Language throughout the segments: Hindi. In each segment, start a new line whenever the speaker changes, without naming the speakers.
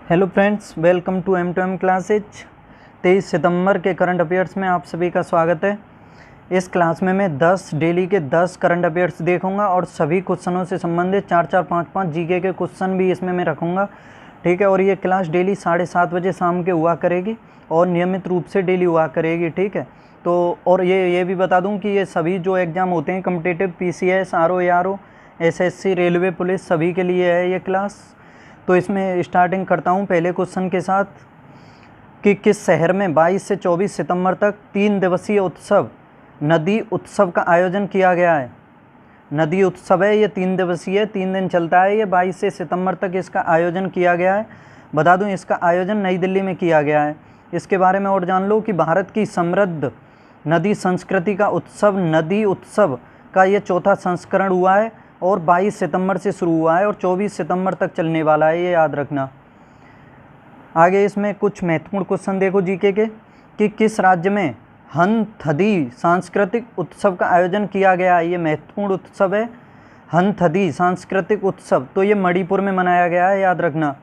Hello friends, welcome to M2M classes. 23 सितंबर के करंट अफेयर्स में आप सभी का स्वागत है। इस क्लास में मैं 10 डेली के 10 करंट अफेयर्स देखूंगा और सभी क्वेश्चनों से संबंधित 4-4, 5-5 जीके के क्वेश्चन भी इसमें मैं रखूंगा, ठीक है। और ये क्लास डेली 7:30 बजे शाम के हुआ करेगी और नियमित रूप से डेली हुआ करेगी, ठीक है। तो और ये भी बता दूँ कि ये सभी जो एग्ज़ाम होते हैं competitive, PCS, RO, ARO, SSC, railway, police, सभी के लिए है ये क्लास। तो इसमें स्टार्टिंग करता हूँ पहले क्वेश्चन के साथ कि किस शहर में 22 से 24 सितंबर तक 3 दिवसीय उत्सव नदी उत्सव का आयोजन किया गया है। नदी उत्सव है, ये 3 दिवसीय, 3 दिन चलता है। ये 22 से सितंबर तक इसका आयोजन किया गया है। बता दूं, इसका आयोजन नई दिल्ली में किया गया है। इसके बारे में और जान लो कि भारत की समृद्ध नदी संस्कृति का उत्सव नदी उत्सव का ये चौथा संस्करण हुआ है और 22 सितंबर से शुरू हुआ है और 24 सितंबर तक चलने वाला है, ये याद रखना। आगे इसमें कुछ महत्वपूर्ण क्वेश्चन देखो जीके के कि किस राज्य में हंथदी सांस्कृतिक उत्सव का आयोजन किया गया है। ये महत्वपूर्ण उत्सव है, हंथदी सांस्कृतिक उत्सव, तो ये मणिपुर में मनाया गया है, याद रखना।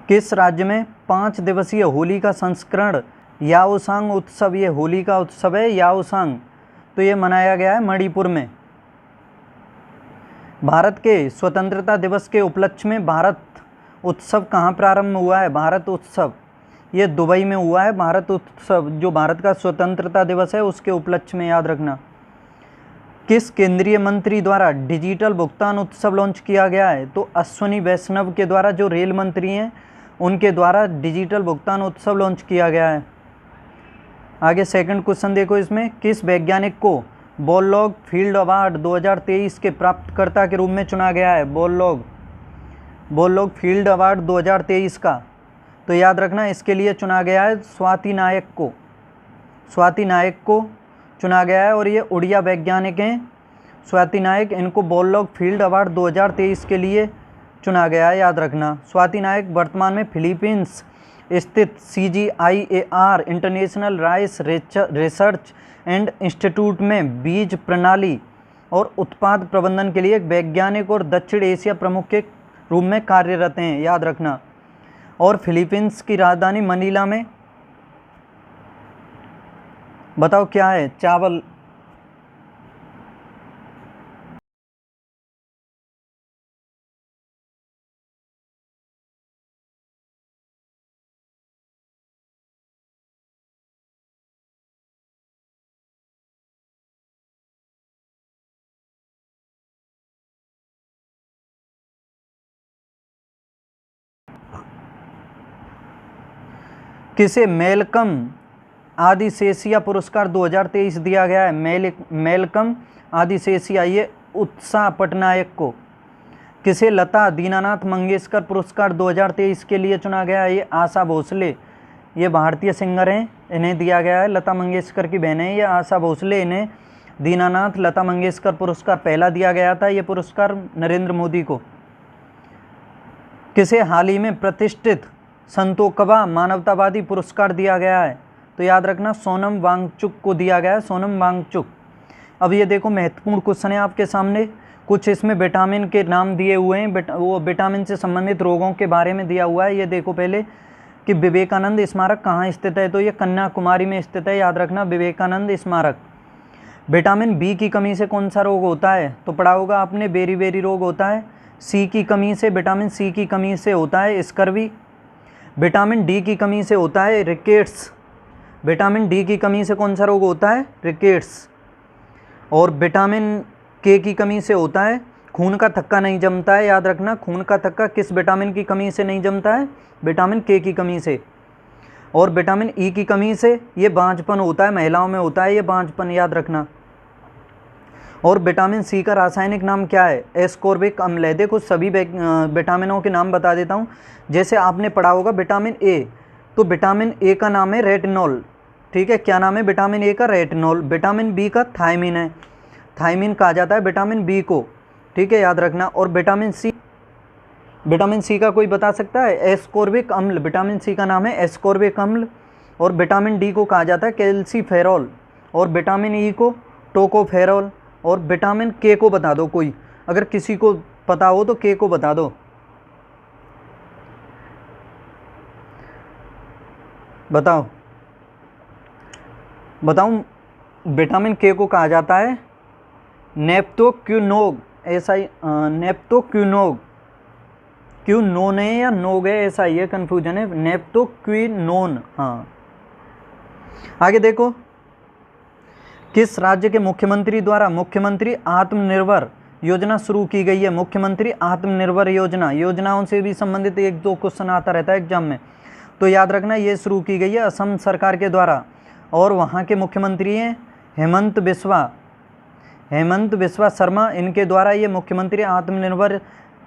किस राज्य में 5 दिवसीय होली का संस्करण याओसांग उत्सव, ये होली का उत्सव है याओसांग, तो ये मनाया गया है मणिपुर में। भारत के स्वतंत्रता दिवस के उपलक्ष्य में भारत उत्सव कहाँ प्रारंभ हुआ है। भारत उत्सव ये दुबई में हुआ है। भारत उत्सव जो भारत का स्वतंत्रता दिवस है उसके उपलक्ष्य में, याद रखना। किस केंद्रीय मंत्री द्वारा डिजिटल भुगतान उत्सव लॉन्च किया गया है। तो अश्विनी वैष्णव के द्वारा, जो रेल मंत्री हैं उनके द्वारा डिजिटल भुगतान उत्सव लॉन्च किया गया है। आगे सेकंड क्वेश्चन देखो, इसमें किस वैज्ञानिक को बॉललॉग फील्ड अवार्ड 2023 के प्राप्तकर्ता के रूप में चुना गया है। बॉललॉग फील्ड अवार्ड 2023 का, तो याद रखना इसके लिए चुना गया है स्वाति नायक को चुना गया है और ये उड़िया वैज्ञानिक हैं स्वाति नायक। इनको बॉललॉग फील्ड अवार्ड 2023 के लिए चुना गया है, याद रखना। स्वाति नायक वर्तमान में फिलीपींस स्थित CGIAR international rice research and institute में बीज प्रणाली और उत्पाद प्रबंधन के लिए एक वैज्ञानिक और दक्षिण एशिया प्रमुख के रूप में कार्यरत हैं, याद रखना। और फिलीपींस की राजधानी मनीला में बताओ क्या है, चावल। किसे मेलकम आदिशेषिया पुरस्कार 2023 दिया गया है। मेलकम आदिशेषिया, ये उत्साह पटनायक को। किसे लता दीनानाथ मंगेशकर पुरस्कार 2023 के लिए चुना गया है। ये आशा भोसले, ये भारतीय सिंगर हैं, इन्हें दिया गया है। लता मंगेशकर की बहन है ये आशा भोसले, इन्हें दीनानाथ लता मंगेशकर पुरस्कार पहला दिया गया था, ये पुरस्कार नरेंद्र मोदी को। किसे हाल ही में प्रतिष्ठित संतोकबा मानवतावादी पुरस्कार दिया गया है। तो याद रखना सोनम वांगचुक को दिया गया है, सोनम वांगचुक। अब ये देखो महत्वपूर्ण क्वेश्चन है आपके सामने, कुछ इसमें विटामिन के नाम दिए हुए हैं, वो विटामिन से संबंधित रोगों के बारे में दिया हुआ है। ये देखो पहले कि विवेकानंद स्मारक कहाँ स्थित है। तो ये कन्याकुमारी में स्थित है, याद रखना विवेकानंद स्मारक। विटामिन B की कमी से कौन सा रोग होता है। तो पढ़ा होगा आपने, बेरी रोग होता है। C की कमी से, विटामिन C की कमी से होता है स्कर्वी। विटामिन D की कमी से होता है रिकेट्स। विटामिन D की कमी से कौन सा रोग होता है, रिकेट्स। और विटामिन K की कमी से होता है खून का थक्का नहीं जमता है, याद रखना। खून का थक्का किस विटामिन की कमी से नहीं जमता है, विटामिन K की कमी से। और विटामिन E की कमी से ये बांझपन होता है, महिलाओं में होता है ये बांझपन, याद रखना। और विटामिन C का रासायनिक नाम क्या है, एस्कॉर्बिक अम्ल है। देखो सभी विटामिनों के नाम बता देता हूँ। जैसे आपने पढ़ा होगा विटामिन A, तो विटामिन A का नाम है रेटिनॉल, ठीक है। क्या नाम है विटामिन A का, रेटिनॉल। विटामिन B का थायमिन है, थायमिन कहा जाता है विटामिन B को, ठीक है, याद रखना। और विटामिन C का कोई बता सकता है, एस्कॉर्बिक अम्ल। विटामिन C का नाम है एस्कॉर्बिक अम्ल। और विटामिन D को कहा जाता है कैल्सीफेरॉल। और विटामिन E को टोकोफेरॉल। और विटामिन K को बता दो कोई, अगर किसी को पता हो तो K को बता दो। बताओ बताऊं, विटामिन के को कहा जाता है नेप्टोक्यूनोग, ऐसा ही नेप्टोक्यूनोग, क्यूनोन है या नोग है, ऐसा ये कन्फ्यूजन है, नेप्टोक्विनोन। हाँ, आगे देखो, किस राज्य के मुख्यमंत्री द्वारा मुख्यमंत्री आत्मनिर्भर योजना शुरू की गई है? मुख्यमंत्री आत्मनिर्भर योजना, योजनाओं से भी संबंधित एक दो क्वेश्चन आता रहता है एग्जाम में, तो याद रखना ये शुरू की गई है असम सरकार के द्वारा, और वहाँ के मुख्यमंत्री हैं हेमंत बिस्वा शर्मा, इनके द्वारा ये मुख्यमंत्री आत्मनिर्भर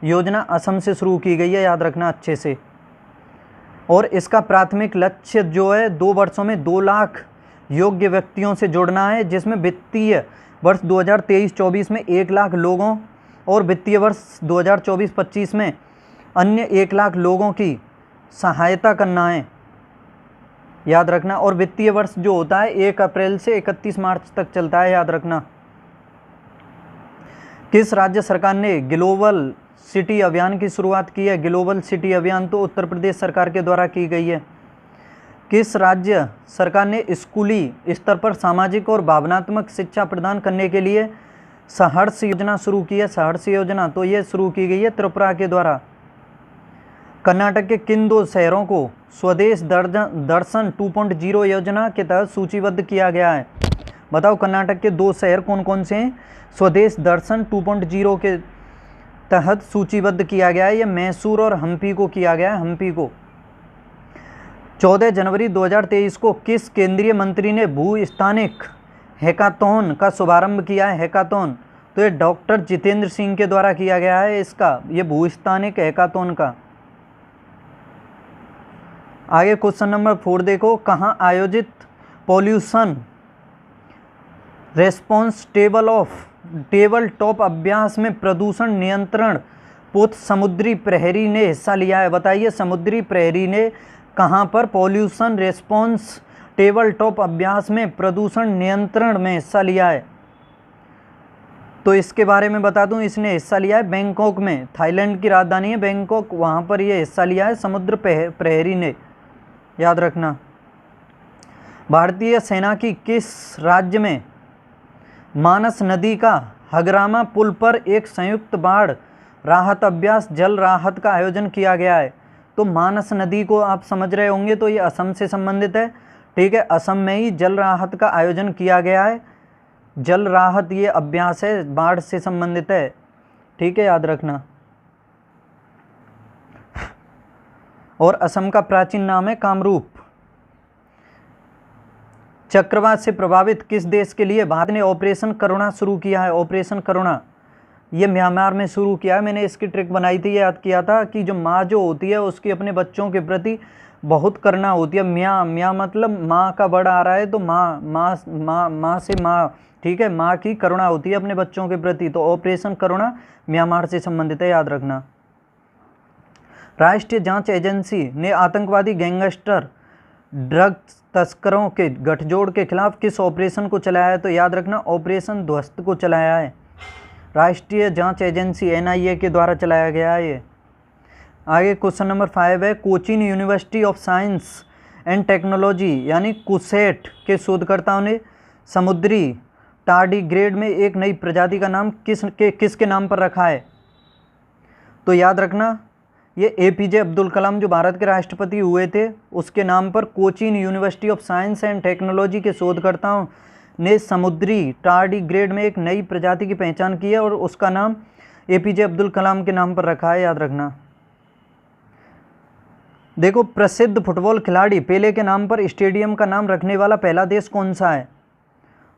योजना असम से शुरू की गई है, याद रखना अच्छे से। और इसका प्राथमिक लक्ष्य जो है 2 वर्षों में 2 लाख योग्य व्यक्तियों से जोड़ना है, जिसमें वित्तीय वर्ष 2023-24 में 1 लाख लोगों और वित्तीय वर्ष 2024-25 में अन्य 1 लाख लोगों की सहायता करना है, याद रखना। और वित्तीय वर्ष जो होता है 1 अप्रैल से 31 मार्च तक चलता है, याद रखना। किस राज्य सरकार ने ग्लोबल सिटी अभियान की शुरुआत की है? ग्लोबल सिटी अभियान तो उत्तर प्रदेश सरकार के द्वारा की गई है। किस राज्य सरकार ने स्कूली स्तर पर सामाजिक और भावनात्मक शिक्षा प्रदान करने के लिए सहर्ष योजना शुरू की है? सहर्ष योजना तो ये शुरू की गई है त्रिपुरा के द्वारा। कर्नाटक के किन 2 शहरों को स्वदेश दर्शन 2.0 योजना के तहत सूचीबद्ध किया गया है? बताओ, कर्नाटक के 2 शहर कौन कौन से हैं स्वदेश दर्शन 2.0 के तहत सूचीबद्ध किया गया है? ये मैसूर और हम्पी को किया गया है, हम्पी को। 14 जनवरी 2023 को किस केंद्रीय मंत्री ने भूस्थानिक हैकाथॉन का शुभारंभ किया है? हैकाथॉन तो ये डॉक्टर जितेंद्र सिंह के द्वारा किया गया है इसका, ये भूस्थानिक हैकाथॉन का। आगे क्वेश्चन नंबर 4 देखो, कहाँ आयोजित पॉल्यूशन रेस्पॉन्स टेबल टॉप अभ्यास में प्रदूषण नियंत्रण पोत समुद्री प्रहरी ने हिस्सा लिया है? बताइए, समुद्री प्रहरी ने कहाँ पर पॉल्यूशन रेस्पॉन्स टेबल टॉप अभ्यास में प्रदूषण नियंत्रण में हिस्सा लिया है? तो इसके बारे में बता दूं, इसने हिस्सा लिया है बैंकॉक में, थाईलैंड की राजधानी है बैंकॉक, वहाँ पर ये हिस्सा लिया है समुद्र प्रहरी ने, याद रखना। भारतीय सेना की किस राज्य में मानस नदी का हगरामा पुल पर एक संयुक्त बाढ़ राहत अभ्यास जल राहत का आयोजन किया गया है? तो मानस नदी को आप समझ रहे होंगे, तो ये असम से संबंधित है, ठीक है। असम में ही जल राहत का आयोजन किया गया है, जल राहत ये अभ्यास है, बाढ़ से संबंधित है, ठीक है, याद रखना। और असम का प्राचीन नाम है कामरूप। चक्रवात से प्रभावित किस देश के लिए भारत ने ऑपरेशन करुणा शुरू किया है? ऑपरेशन करुणा ये म्यांमार में शुरू किया है। मैंने इसकी ट्रिक बनाई थी, याद किया था कि जो माँ जो होती है उसकी अपने बच्चों के प्रति बहुत करुणा होती है। म्याँ मतलब माँ का बड़ा आ रहा है, तो माँ से माँ, ठीक है, माँ की करुणा होती है अपने बच्चों के प्रति, तो ऑपरेशन करुणा म्यांमार से संबंधित है, याद रखना। राष्ट्रीय जांच एजेंसी ने आतंकवादी गैंगस्टर ड्रग तस्करों के गठजोड़ के खिलाफ किस ऑपरेशन को चलाया है? तो याद रखना ऑपरेशन ध्वस्त को चलाया है, राष्ट्रीय जांच एजेंसी NIA के द्वारा चलाया गया है ये। आगे क्वेश्चन नंबर 5 है, Cochin university of science and technology यानी कुसैट के शोधकर्ताओं ने समुद्री टार्डीग्रेड में एक नई प्रजाति का नाम किसके नाम पर रखा है? तो याद रखना ये APJ अब्दुल कलाम जो भारत के राष्ट्रपति हुए थे उसके नाम पर Cochin university of science and technology के शोधकर्ताओं ने समुद्री टार्डीग्रेड में एक नई प्रजाति की पहचान की है और उसका नाम APJ अब्दुल कलाम के नाम पर रखा है, याद रखना। देखो, प्रसिद्ध फुटबॉल खिलाड़ी पेले के नाम पर स्टेडियम का नाम रखने वाला पहला देश कौन सा है?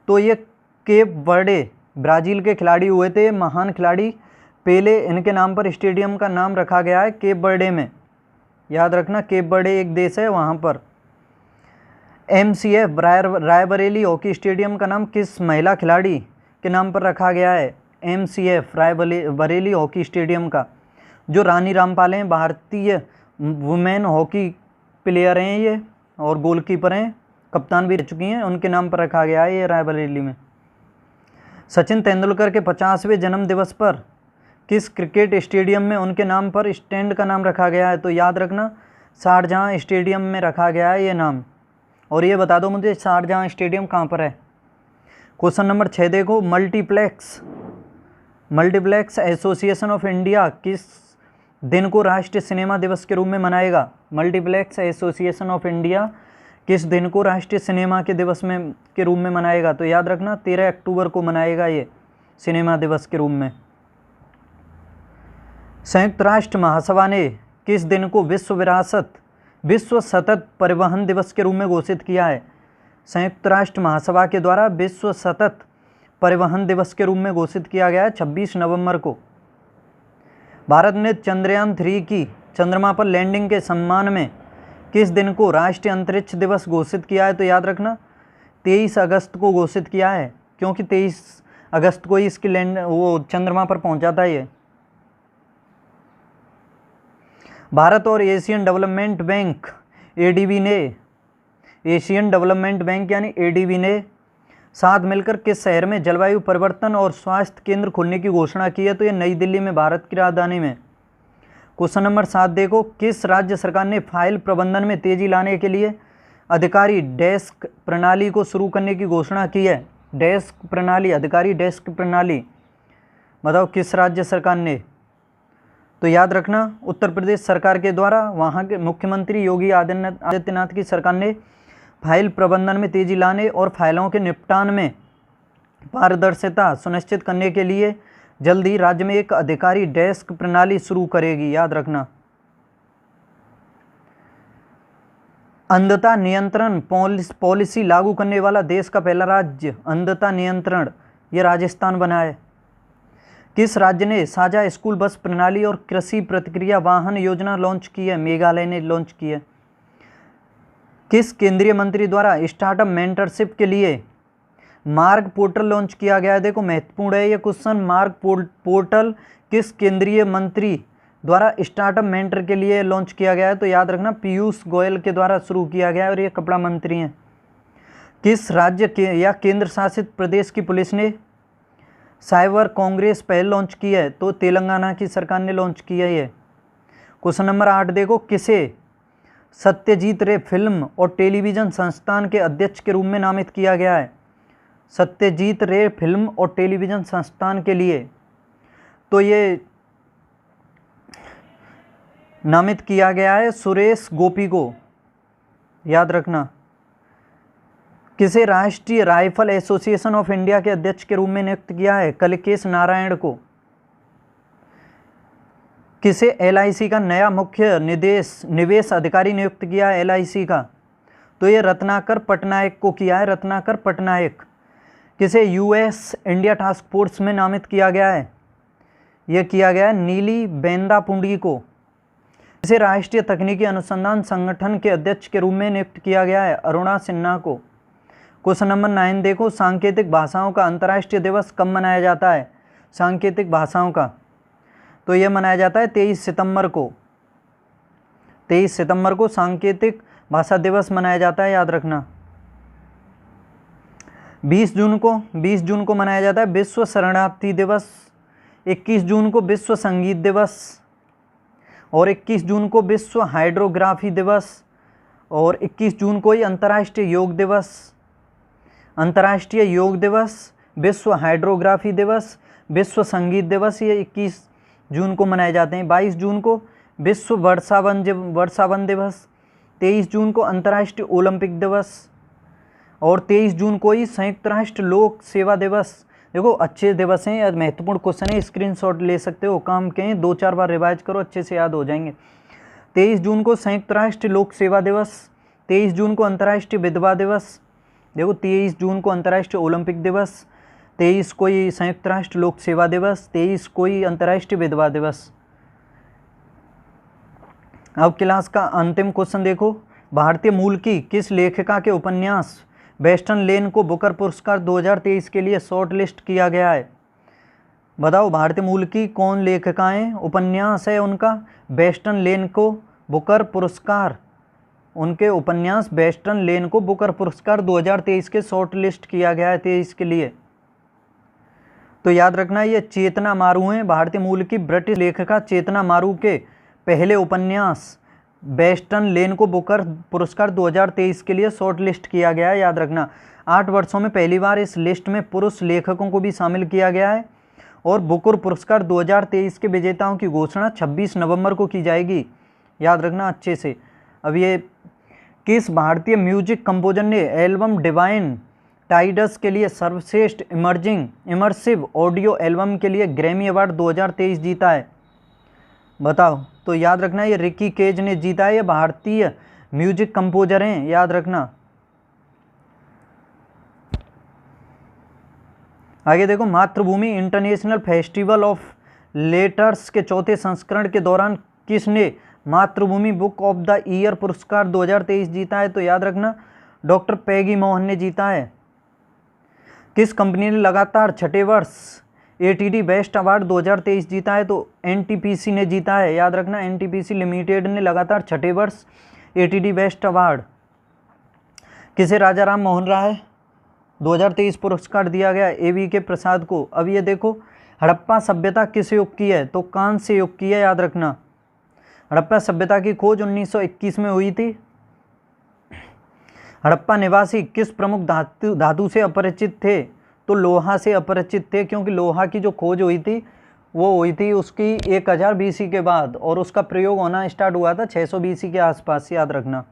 तो ये केप वर्डे, ब्राज़ील के खिलाड़ी हुए थे, महान खिलाड़ी पेले, इनके नाम पर स्टेडियम का नाम रखा गया है केप वर्डे में, याद रखना। केप वर्डे एक देश है, वहाँ पर। MCF रायबरेली हॉकी स्टेडियम का नाम किस महिला खिलाड़ी के नाम पर रखा गया है? MCF रायबरेली हॉकी स्टेडियम का, जो रानी रामपाल हैं, भारतीय वुमेन हॉकी प्लेयर हैं ये और गोलकीपर हैं, कप्तान भी रह चुकी हैं, उनके नाम पर रखा गया है ये रायबरेली में। सचिन तेंदुलकर के 50वें जन्म दिवस पर किस क्रिकेट स्टेडियम में उनके नाम पर स्टैंड का नाम रखा गया है? तो याद रखना शारजहाँ स्टेडियम में रखा गया है ये नाम। और ये बता दो मुझे शारजहाँ स्टेडियम कहाँ पर है। क्वेश्चन नंबर 6 देखो, मल्टीप्लेक्स एसोसिएशन ऑफ इंडिया किस दिन को राष्ट्रीय सिनेमा दिवस के रूप में मनाएगा। मल्टीप्लेक्स एसोसिएशन ऑफ इंडिया किस दिन को राष्ट्रीय सिनेमा के दिवस में के रूप में मनाएगा। तो याद रखना 13 अक्टूबर को मनाएगा ये सिनेमा दिवस के रूप में। संयुक्त राष्ट्र महासभा ने किस दिन को विश्व सतत परिवहन दिवस के रूप में घोषित किया है। संयुक्त राष्ट्र महासभा के द्वारा विश्व सतत परिवहन दिवस के रूप में घोषित किया गया है 26 नवंबर को। भारत ने चंद्रयान 3 की चंद्रमा पर लैंडिंग के सम्मान में किस दिन को राष्ट्रीय अंतरिक्ष दिवस घोषित किया है। तो याद रखना 23 अगस्त को घोषित किया है, क्योंकि 23 अगस्त को ही इसकी वो चंद्रमा पर पहुंचा था ये। भारत और एशियन डेवलपमेंट बैंक यानी एडीबी ने साथ मिलकर किस शहर में जलवायु परिवर्तन और स्वास्थ्य केंद्र खोलने की घोषणा की है। तो ये नई दिल्ली में, भारत की राजधानी में। क्वेश्चन नंबर 7 देखो, किस राज्य सरकार ने फाइल प्रबंधन में तेजी लाने के लिए अधिकारी डेस्क प्रणाली को शुरू करने की घोषणा की है। अधिकारी डेस्क प्रणाली बताओ किस राज्य सरकार ने। तो याद रखना उत्तर प्रदेश सरकार के द्वारा, वहाँ के मुख्यमंत्री योगी आदित्यनाथ की सरकार ने फाइल प्रबंधन में तेजी लाने और फाइलों के निपटान में पारदर्शिता सुनिश्चित करने के लिए जल्द ही राज्य में एक अधिकारी डेस्क प्रणाली शुरू करेगी। याद रखना। अंधता नियंत्रण पॉलिसी लागू करने वाला देश का पहला राज्य अंधता नियंत्रण ये राजस्थान बना है। किस राज्य ने साझा स्कूल बस प्रणाली और कृषि प्रतिक्रिया वाहन योजना लॉन्च की है। मेघालय ने लॉन्च की है। किस केंद्रीय मंत्री द्वारा स्टार्टअप मेंटरशिप के लिए मार्ग पोर्टल लॉन्च किया गया है। देखो महत्वपूर्ण है ये क्वेश्चन। मार्ग पोर्टल किस केंद्रीय मंत्री द्वारा स्टार्टअप मेंटर के लिए लॉन्च किया गया है। तो याद रखना पीयूष गोयल के द्वारा शुरू किया गया है और ये कपड़ा मंत्री हैं। किस राज्य के या केंद्र शासित प्रदेश की पुलिस ने साइबर कांग्रेस पहल लॉन्च की है। तो तेलंगाना की सरकार ने लॉन्च किया है ये। क्वेश्चन नंबर 8 देखो, किसे सत्यजीत रे फिल्म और टेलीविज़न संस्थान के अध्यक्ष के रूप में नामित किया गया है। सत्यजीत रे फिल्म और टेलीविज़न संस्थान के लिए तो ये नामित किया गया है सुरेश गोपी को। याद रखना। किसे राष्ट्रीय राइफल एसोसिएशन ऑफ इंडिया के अध्यक्ष के रूप में नियुक्त किया है। कलकेश नारायण को। किसे एलआईसी का नया मुख्य निवेश अधिकारी नियुक्त किया है एलआईसी का। तो ये रत्नाकर पटनायक को किया है। रत्नाकर पटनायक। किसे यूएस इंडिया टास्क फोर्स में नामित किया गया है। यह किया गया है नीली बेंदापुंडी को। किसे राष्ट्रीय तकनीकी अनुसंधान संगठन के अध्यक्ष के रूप में नियुक्त किया गया है। अरुणा सिन्हा को। क्वेश्चन नंबर 9 देखो, सांकेतिक भाषाओं का अंतर्राष्ट्रीय दिवस कब मनाया जाता है। सांकेतिक भाषाओं का तो यह मनाया जाता है 23 सितंबर को। 23 सितंबर को सांकेतिक भाषा दिवस मनाया जाता है। याद रखना। 20 जून को मनाया जाता है विश्व शरणार्थी दिवस। 21 जून को विश्व संगीत दिवस और 21 जून को विश्व हाइड्रोग्राफी दिवस और 21 जून को ही अंतर्राष्ट्रीय योग दिवस, विश्व हाइड्रोग्राफी दिवस, विश्व संगीत दिवस ये 21 जून को मनाए जाते हैं। 22 जून को विश्व वर्षावन दिवस, 23 जून को अंतर्राष्ट्रीय ओलंपिक दिवस और 23 जून को ही संयुक्त राष्ट्र लोक सेवा दिवस। देखो अच्छे दिवस हैं, महत्वपूर्ण क्वेश्चन है, स्क्रीनशॉट ले सकते हो, काम के 2-4 बार रिवाइज करो, अच्छे से याद हो जाएंगे। 23 जून को संयुक्त राष्ट्र लोक सेवा दिवस, 23 जून को अंतर्राष्ट्रीय विधवा दिवस, देखो 23 जून को अंतर्राष्ट्रीय ओलंपिक दिवस, 23 को ही संयुक्त राष्ट्र लोक सेवा दिवस, 23 को ही अंतर्राष्ट्रीय विधवा दिवस। अब क्लास का अंतिम क्वेश्चन देखो, भारतीय मूल की किस लेखिका के उपन्यास वेस्टर्न लेन को बुकर पुरस्कार 2023 के लिए शॉर्ट लिस्ट किया गया है। बताओ भारतीय मूल की कौन लेखिकाएं, उपन्यास है उनका वेस्टर्न लेन को बुकर पुरस्कार, उनके उपन्यास वेस्टर्न लेन को बुकर पुरस्कार 2023 के शॉर्ट लिस्ट किया गया है 23 के लिए। तो याद रखना ये चेतना मारू हैं, भारतीय मूल की ब्रिटिश लेखिका चेतना मारू के पहले उपन्यास बेस्टन लेन को बुकर पुरस्कार 2023 के लिए शॉर्ट लिस्ट किया गया है। याद रखना 8 वर्षों में पहली बार इस लिस्ट में पुरुष लेखकों को भी शामिल किया गया है। और बुकर पुरस्कार 2023 के विजेताओं की घोषणा 26 नवंबर को की जाएगी। याद रखना अच्छे से। अब ये किस भारतीय म्यूजिक कंपोजर ने एल्बम डिवाइन टाइडस के लिए सर्वश्रेष्ठ इमर्सिव ऑडियो एल्बम के लिए ग्रैमी अवार्ड 2023 जीता है? बताओ। तो याद रखना ये रिकी केज ने जीता है। ये भारतीय म्यूजिक कंपोजर हैं, याद रखना। आगे देखो, मातृभूमि इंटरनेशनल फेस्टिवल ऑफ लेटर्स के चौथे संस्करण के दौरान किसने मातृभूमि बुक ऑफ द ईयर पुरस्कार 2023 जीता है? तो याद रखना डॉक्टर पैगी मोहन ने जीता है। किस कंपनी ने लगातार छठे वर्ष एटीडी बेस्ट अवार्ड 2023 जीता है? तो एनटीपीसी ने जीता है। याद रखना एनटीपीसी लिमिटेड ने लगातार छठे वर्ष एटीडी बेस्ट अवार्ड। किसे राजा राम मोहन राय 2023 पुरस्कार दिया गया? एवी के प्रसाद को। अब ये देखो, हड़प्पा सभ्यता किस युग की है? तो कांस्य युग की है। याद रखना हड़प्पा सभ्यता की खोज 1921 में हुई थी। हड़प्पा निवासी किस प्रमुख धातु से अपरिचित थे? तो लोहा से अपरिचित थे, क्योंकि लोहा की जो खोज हुई थी वो हुई थी उसकी 1000 BC के बाद, और उसका प्रयोग होना स्टार्ट हुआ था 600 BC के आसपास। याद रखना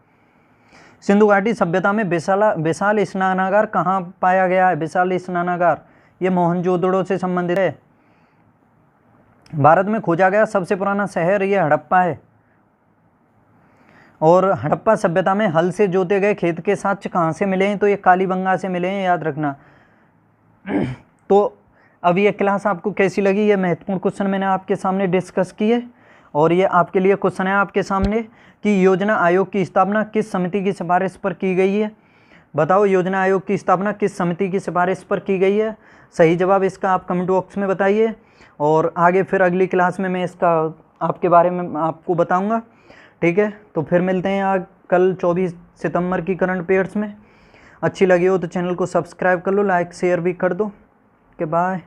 सिंधु घाटी सभ्यता में विशाल स्नानागार कहाँ पाया गया है? विशाल स्नानागार ये मोहनजोदड़ो से संबंधित है। भारत में खोजा गया सबसे पुराना शहर ये हड़प्पा है। और हड़प्पा सभ्यता में हल से जोते गए खेत के साक्ष्य कहाँ से मिले हैं? तो ये कालीबंगा से मिले हैं। याद रखना। तो अब ये क्लास आपको कैसी लगी? ये महत्वपूर्ण क्वेश्चन मैंने आपके सामने डिस्कस किए, और ये आपके लिए क्वेश्चन है आपके सामने कि योजना आयोग की स्थापना किस समिति की सिफारिश पर की गई है? बताओ, योजना आयोग की स्थापना किस समिति की सिफारिश पर की गई है? सही जवाब इसका आप कमेंट बॉक्स में बताइए, और आगे फिर अगली क्लास में मैं इसका आपके बारे में आपको बताऊंगा। ठीक है, तो फिर मिलते हैं आज कल 24 सितंबर की करंट अफेयर्स में। अच्छी लगी हो तो चैनल को सब्सक्राइब कर लो, लाइक शेयर भी कर दो। Okay, bye.